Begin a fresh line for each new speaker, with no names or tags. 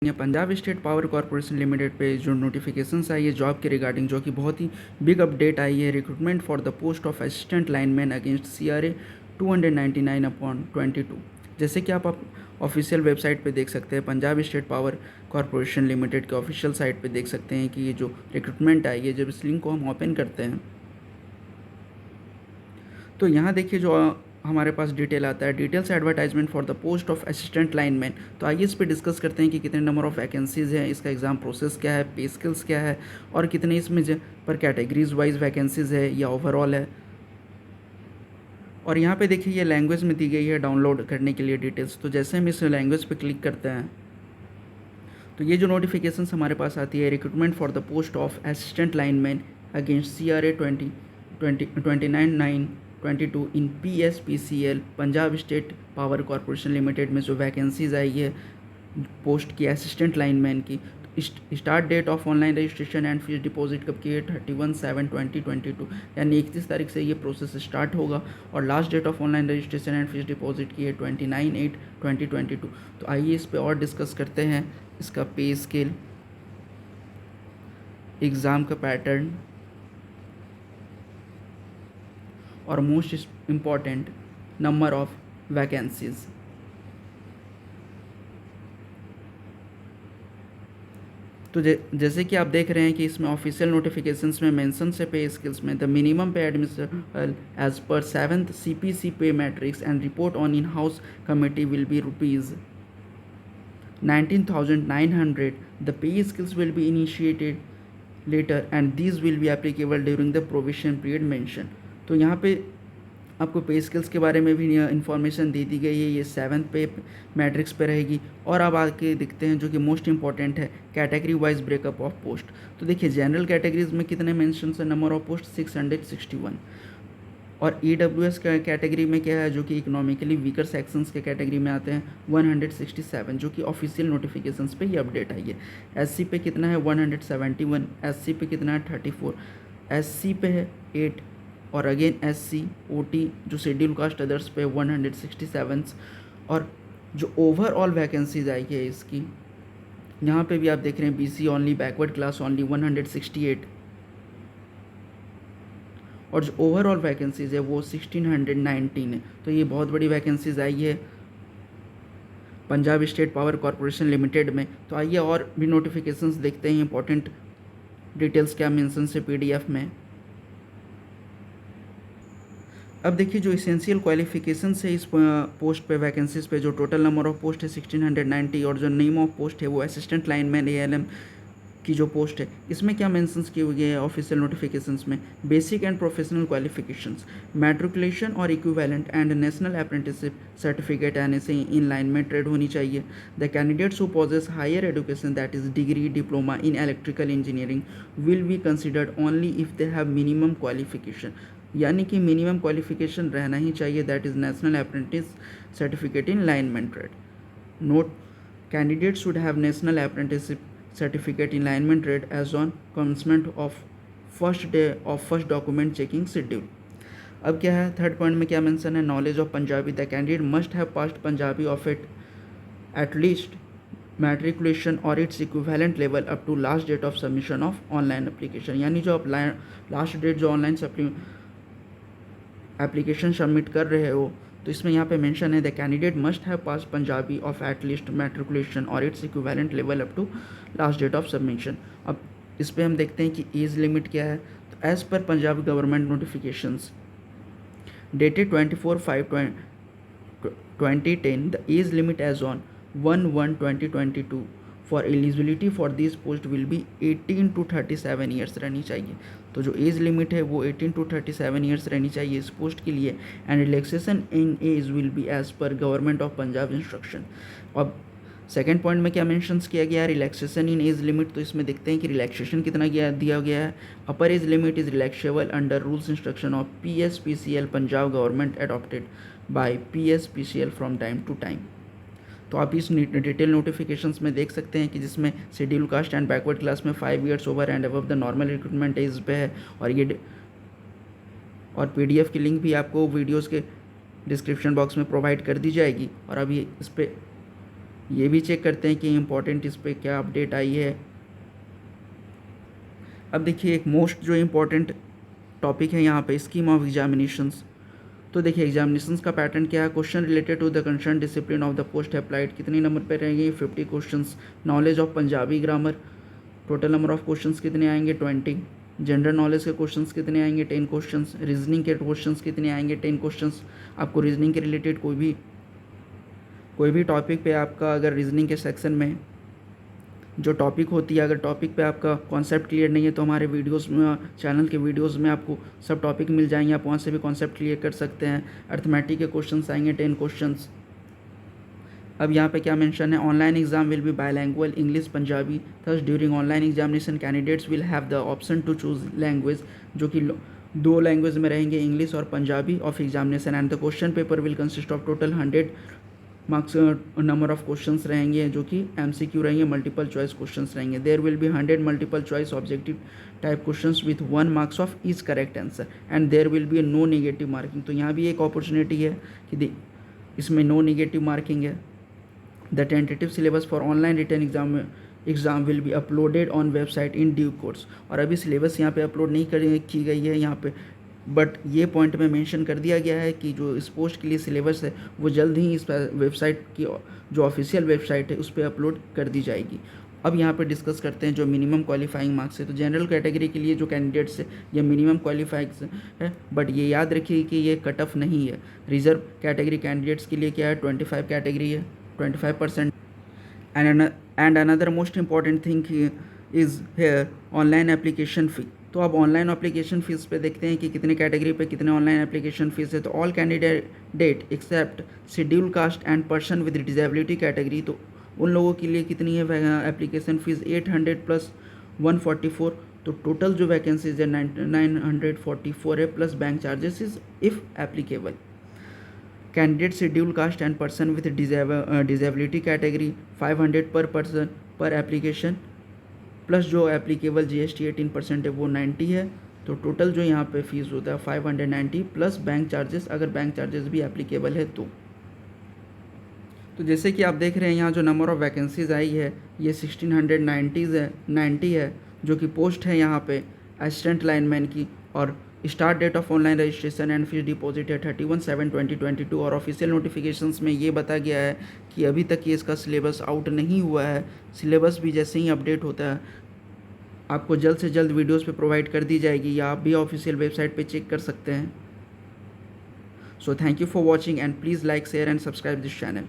ये Punjab state power corporation limited पे जो नोटिफिकेशंस आई है जॉब के रिगार्डिंग, जो कि बहुत ही बिग अपडेट आई है। Recruitment for the post of assistant lineman against CRA 299/22। जैसे कि आप ऑफिशियल वेबसाइट पे देख सकते हैं, Punjab state power corporation limited के ऑफिशियल साइट पे देख सकते हैं कि ये जो रिक्रूटमेंट आई है, जब इस लिंक को हम ओपन करते हैं तो यहाँ देखिए जो हमारे पास डिटेल आता है, details advertisement for the post of assistant lineman. तो आइए इस पे डिस्कस करते हैं कि कितने नंबर ऑफ वैकेंसीज़ हैं, इसका एग्ज़ाम प्रोसेस क्या है, पे स्किल्स क्या है, और कितने इसमें पर कैटेगरीज वाइज वैकेंसीज़ है या ओवरऑल है। और यहाँ पे देखिए ये लैंग्वेज में दी गई है डाउनलोड करने के लिए डिटेल्स। तो जैसे हम इस लैंग्वेज पे क्लिक करते हैं तो ये जो नोटिफिकेशन हमारे पास आती है, recruitment for the post of assistant lineman against CRA 29/9/22 इन PSPCL Punjab state power corporation limited में जो वैकेंसीज आई है पोस्ट की असिस्टेंट लाइनमैन की। Start date of online registration and fees deposit कब की है? 31/7/2022, यानी 31 तारीख से ये प्रोसेस स्टार्ट होगा। और last date of online registration and fees deposit की है 29/8/2022। तो आइए इस पे और डिस्कस करते हैं। इसका पे स्केल, एग्ज़ाम का पैटर्न और most important number of vacancies. तो जैसे कि आप देख रहे हैं कि इसमें ऑफिशियल नोटिफिकेशंस में मेंशन से पे स्किल्स में the minimum pay admission as per 7th CPC pay matrix and report on in house committee will be ₹19,900. The pay skills will be initiated later and these will be applicable during the probation period mentioned. तो यहाँ पे आपको पे skills के बारे में भी information दे दी गई है। ये 7th पे मैट्रिक्स पे रहेगी। और अब आके देखते हैं जो कि मोस्ट इंपॉर्टेंट है, category wise breakup of post. तो देखिए जनरल कैटेगरीज में कितने मेंशन है? Number of post 661। और EWS कैटेगरी में क्या है, जो कि इकोनॉमिकली वीकर सेक्शंस के कैटेगरी में आते हैं, 167, जो कि ऑफिशियल नोटिफिकेशंस पे ये अपडेट आई है। SC पे कितना है? 171। SC पे कितना है? 34। SC पे है 8। और अगेन SC OT जो शेड्यूल कास्ट अदर्स पे 167। और जो ओवरऑल वैकेंसीज आई है इसकी, यहाँ पे भी आप देख रहे हैं BC only, backward class only 168। और जो ओवरऑल वैकेंसीज़ है वो 1619 है। तो ये बहुत बड़ी वैकेंसीज़ आई है Punjab state power corporation limited में। तो आइए और भी नोटिफिकेशंस देखते हैं, इंपॉर्टेंट डिटेल्स क्या मेंशन से PDF में। अब देखिए जो इसेंशियल क्वालिफिकेशन है इस पोस्ट पे, वैकेंसीज पे, जो टोटल नंबर ऑफ पोस्ट है 1690। और जो नेम ऑफ पोस्ट है वो असिस्टेंट लाइनमैन ALM की जो पोस्ट है, इसमें क्या मेंशंस किए हुए हैं ऑफिशियल नोटिफिकेशंस में? Basic and professional qualifications, matriculation और equivalent and national apprenticeship certificate NSA in line में ट्रेड होनी चाहिए। The candidates who possess higher education that is degree diploma in electrical engineering will be considered only if they have minimum qualification, यानी कि minimum qualification रहना ही चाहिए, that is national apprentice certificate in lineman trade. Note, candidates should have national apprenticeship certificate in lineman trade as on commencement of first day of first document checking schedule. अब क्या है, third point में क्या mention है? Knowledge of Punjabi, the candidate must have passed Punjabi of it at least matriculation और it's equivalent level up to last date of submission of online application, यानी जो आप लास्ट डेट जो ऑनलाइन एप्लीकेशन सबमिट कर रहे हो, तो इसमें यहाँ पे मेंशन है the candidate must have pass Punjabi of at least matriculation और it's equivalent level up to last date of submission. अब इस पर हम देखते हैं कि एज लिमिट क्या है। तो as per Punjab government notifications dated 24/5/2010 the age limit age on 1/1/2022 for eligibility for this post will be 18 to 37 years रहनी चाहिए। तो जो एज लिमिट है वो 18 to 37 ईयर्स रहनी चाहिए इस पोस्ट के लिए। And relaxation in age will be as per government of Punjab instruction. अब सेकेंड पॉइंट में क्या मेंशंस किया गया है? Relaxation in age limit. तो इसमें देखते हैं कि रिलैक्सेशन कितना दिया गया है। Upper age limit is relaxable under rules instruction of PSPCL Punjab government adopted by PSPCL from time to time. तो आप इस डिटेल नोटिफिकेशंस में देख सकते हैं कि जिसमें schedule caste and backward class में 5 years over and above the normal recruitment age पे है। और ये और PDF की लिंक भी आपको वीडियोस के डिस्क्रिप्शन बॉक्स में प्रोवाइड कर दी जाएगी। और अभी इस पर ये भी चेक करते हैं कि इम्पोर्टेंट इस पर क्या अपडेट आई है। अब देखिए एक मोस्ट जो इम्पोर्टेंट टॉपिक है यहाँ पे, स्कीम ऑफ एग्जामिनेशंस। तो देखिए एग्जामिनेशंस का पैटर्न क्या है, question related to the concern discipline of the post applied, कितने नंबर पे रहेंगे, 50 questions. Knowledge of Punjabi grammar, total number of questions कितने आएंगे, 20। जनरल नॉलेज के क्वेश्चंस कितने आएंगे, 10 क्वेश्चंस। रीजनिंग के क्वेश्चंस कितने आएंगे, 10 क्वेश्चंस। आपको रीजनिंग के रिलेटेड कोई भी टॉपिक पे आपका अगर रीजनिंग के सेक्शन में जो टॉपिक होती है, अगर टॉपिक पे आपका कॉन्सेप्ट क्लियर नहीं है तो हमारे वीडियोस में, चैनल के वीडियोस में आपको सब टॉपिक मिल जाएंगे, आप वहाँ से भी कॉन्सेप्ट क्लियर कर सकते हैं। अर्थमेटिक के क्वेश्चंस आएंगे 10 क्वेश्चंस। अब यहाँ पे क्या मेंशन है, online exam will be bilingual English Punjabi, thus during online examination candidates will have the option to choose language, जो कि 2 लैंग्वेज में रहेंगे, इंग्लिश और Punjabi of examination. And the question paper will consist of total 100 marks number of questions रहेंगे, जो कि MCQ रहेंगे, multiple choice questions रहेंगे। There will be 100 multiple choice objective type questions with 1 marks of each correct answer and there will be no negative marking. तो यहाँ भी एक opportunity है कि इसमें नो नेगेटिव मार्किंग है। The tentative syllabus for online written exam will be uploaded on website in due course. और अभी सिलेबस यहाँ पे अपलोड नहीं की गई है यहाँ पे, बट ये पॉइंट में मेंशन कर दिया गया है कि जो इस पोस्ट के लिए सिलेबस है वो जल्द ही इस वेबसाइट की जो ऑफिशियल वेबसाइट है उस पर अपलोड कर दी जाएगी। अब यहाँ पे डिस्कस करते हैं जो मिनिमम क्वालिफाइंग मार्क्स है। तो जनरल कैटेगरी के लिए जो कैंडिडेट्स है ये मिनिमम क्वालिफाइंग है, बट ये याद रखिए कि ये कट ऑफ नहीं है। रिजर्व कैटेगरी कैंडिडेट्स के लिए क्या है, 25 कैटेगरी है, 25%। And another most important thing is here online application fee. तो अब ऑनलाइन एप्लीकेशन फ़ीस पे देखते हैं कि कितने कैटेगरी पे कितने ऑनलाइन एप्लीकेशन फ़ीस है। तो all candidate except schedule caste and person with disability category, तो उन लोगों के लिए कितनी है एप्लीकेशन फ़ीस, 800 प्लस 144। तो टोटल जो वैकेंसीज है 944 है, plus bank charges is if applicable. Candidate schedule caste and person with disability category 500 पर पर्सन पर एप्लीकेशन, प्लस जो एप्लीकेबल GST 18% है वो 90 है। तो टोटल जो यहाँ पे फीस होता है 590 प्लस बैंक चार्जेस, अगर बैंक चार्जेस भी एप्लीकेबल है तो। जैसे कि आप देख रहे हैं यहाँ जो नंबर ऑफ़ वैकेंसीज आई है ये 1690 है, जो कि पोस्ट है यहाँ पे असिस्टेंट लाइनमैन की। और start date of online registration and fees deposit है 31/7/2022। और ऑफिशियल नोटिफिकेशंस में ये बता गया है कि अभी तक ये इसका सिलेबस आउट नहीं हुआ है। सिलेबस भी जैसे ही अपडेट होता है आपको जल्द से जल्द वीडियोस पे प्रोवाइड कर दी जाएगी, या आप भी ऑफिशियल वेबसाइट पे चेक कर सकते हैं। So thank you for watching and please like share and subscribe this channel.